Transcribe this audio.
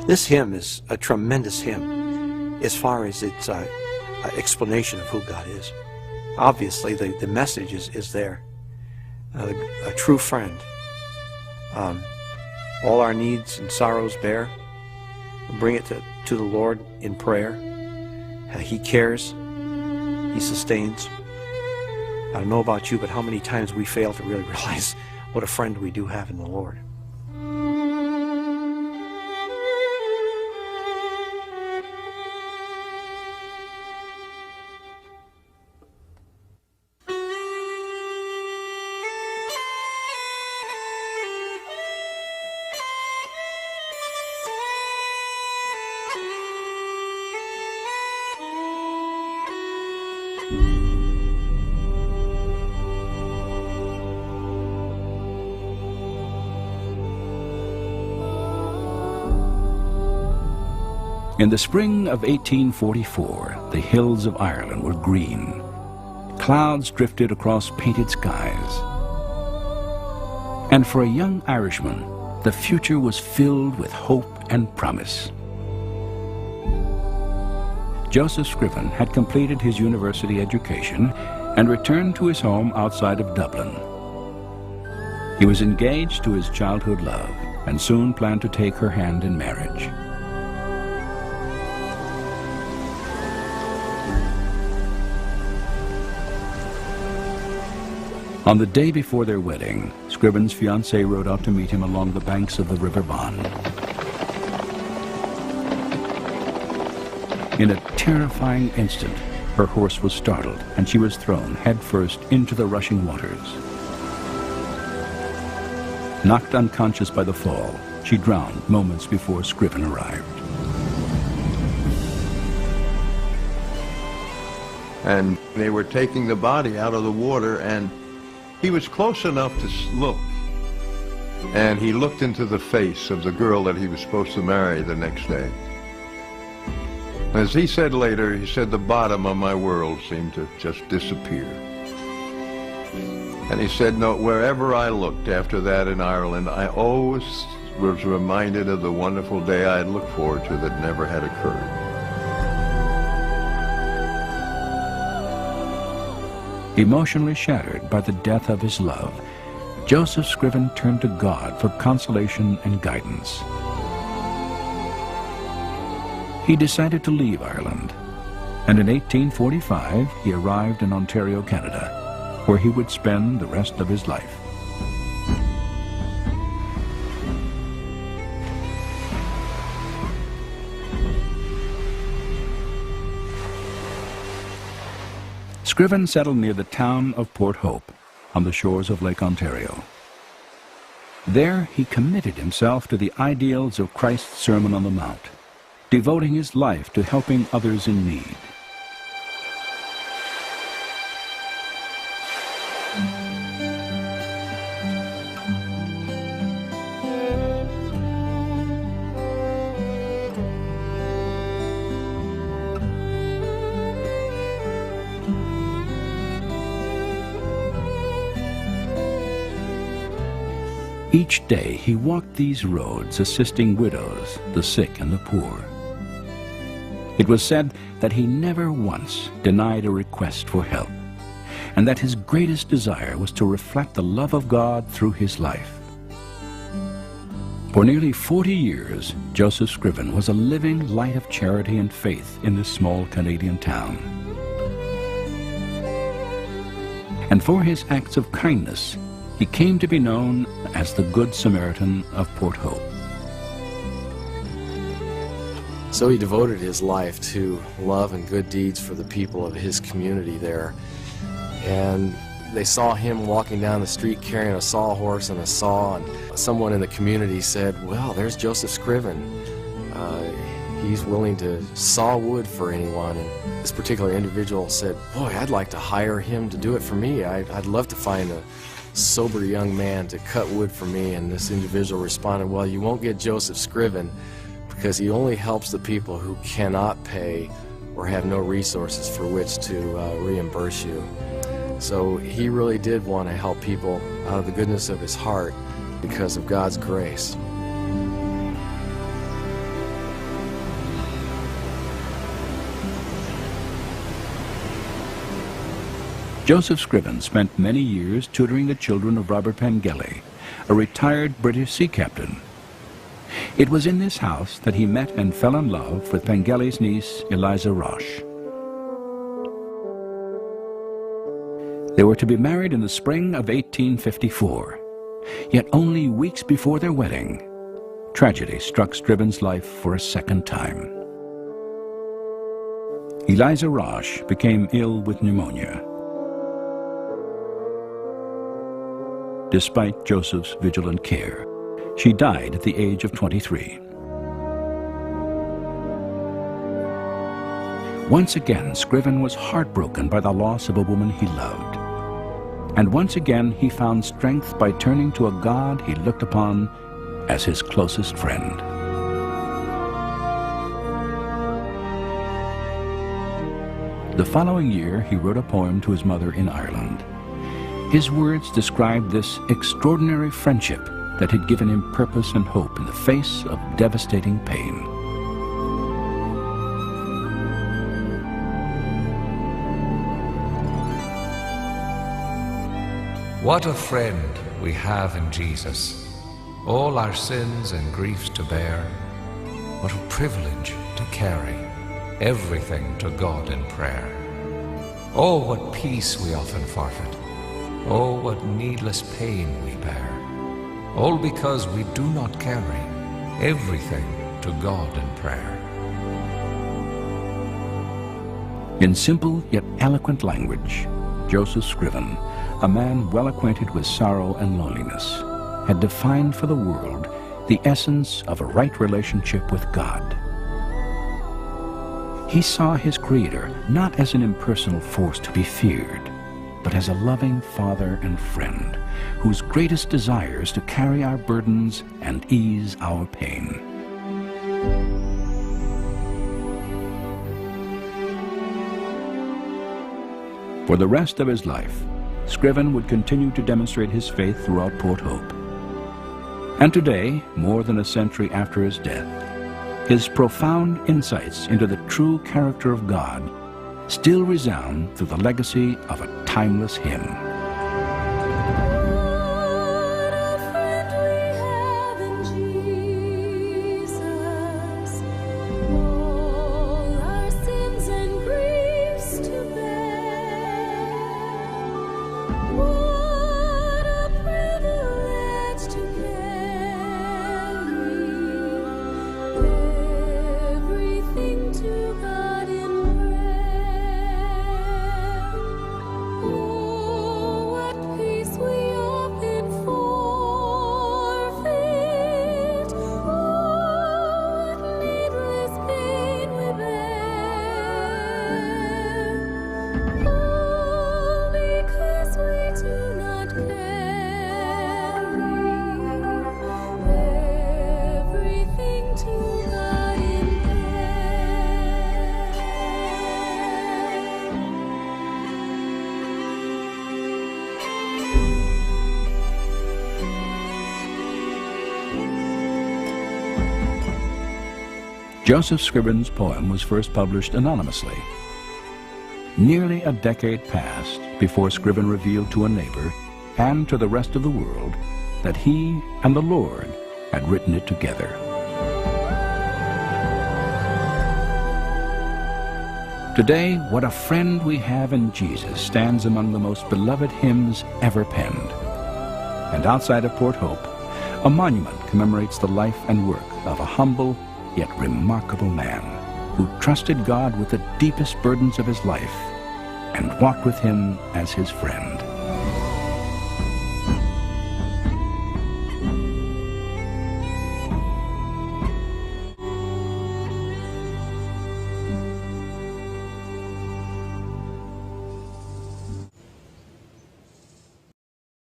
This hymn is a tremendous hymn as far as its explanation of who God is. Obviously, the message is there. A true friend. All our needs and sorrows bear. Bring it to the Lord in prayer. He cares. He sustains. I don't know about you, but how many times we fail to really realize what a friend we do have in the Lord. In the spring of 1844, the hills of Ireland were green. Clouds drifted across painted skies. And for a young Irishman, the future was filled with hope and promise. Joseph Scriven had completed his university education and returned to his home outside of Dublin. He was engaged to his childhood love and soon planned to take her hand in marriage. On the day before their wedding, Scriven's fiancée rode out to meet him along the banks of the River Bann. In a terrifying instant, her horse was startled and she was thrown headfirst into the rushing waters. Knocked unconscious by the fall, she drowned moments before Scriven arrived. And they were taking the body out of the water, and he was close enough to look, and he looked into the face of the girl that he was supposed to marry the next day. As he said later, he said, the bottom of my world seemed to just disappear. And he said, no, wherever I looked after that in Ireland, I always was reminded of the wonderful day I had looked forward to that never had occurred. Emotionally shattered by the death of his love, Joseph Scriven turned to God for consolation and guidance. He decided to leave Ireland, and in 1845 he arrived in Ontario, Canada, where he would spend the rest of his life. Scriven settled near the town of Port Hope, on the shores of Lake Ontario. There he committed himself to the ideals of Christ's Sermon on the Mount, devoting his life to helping others in need. Each day he walked these roads assisting widows, the sick, and the poor. It was said that he never once denied a request for help, and that his greatest desire was to reflect the love of God through his life. For nearly 40 years, Joseph Scriven was a living light of charity and faith in this small Canadian town. And for his acts of kindness, he came to be known as the Good Samaritan of Port Hope. So he devoted his life to love and good deeds for the people of his community there. And they saw him walking down the street carrying a sawhorse and a saw, and someone in the community said, well, there's Joseph Scriven. He's willing to saw wood for anyone. And this particular individual said, boy, I'd like to hire him to do it for me. I'd love to find a sober young man to cut wood for me. And this individual responded, well, you won't get Joseph Scriven because he only helps the people who cannot pay or have no resources for which to reimburse you. So he really did want to help people out of the goodness of his heart because of God's grace. Joseph Scriven spent many years tutoring the children of Robert Pengelly, a retired British sea captain. It was in this house that he met and fell in love with Pengelly's niece, Eliza Roche. They were to be married in the spring of 1854, yet only weeks before their wedding, tragedy struck Scriven's life for a second time. Eliza Roche became ill with pneumonia. Despite Joseph's vigilant care, she died at the age of 23. Once again, Scriven was heartbroken by the loss of a woman he loved. And once again, he found strength by turning to a God he looked upon as his closest friend. The following year, he wrote a poem to his mother in Ireland. His words described this extraordinary friendship that had given him purpose and hope in the face of devastating pain. What a friend we have in Jesus, all our sins and griefs to bear. What a privilege to carry everything to God in prayer. Oh, what peace we often forfeit. Oh, what needless pain we bear. All because we do not carry everything to God in prayer. In simple yet eloquent language, Joseph Scriven, a man well acquainted with sorrow and loneliness, had defined for the world the essence of a right relationship with God. He saw his Creator not as an impersonal force to be feared, but as a loving Father and friend whose greatest desire is to carry our burdens and ease our pain. For the rest of his life, Scriven would continue to demonstrate his faith throughout Port Hope. And today, more than a century after his death, his profound insights into the true character of God still resound through the legacy of a timeless hymn. Joseph Scriven's poem was first published anonymously. Nearly a decade passed before Scriven revealed to a neighbor and to the rest of the world that he and the Lord had written it together. Today, What a Friend We Have in Jesus stands among the most beloved hymns ever penned. And outside of Port Hope, a monument commemorates the life and work of a humble yet remarkable man who trusted God with the deepest burdens of his life and walked with him as his friend.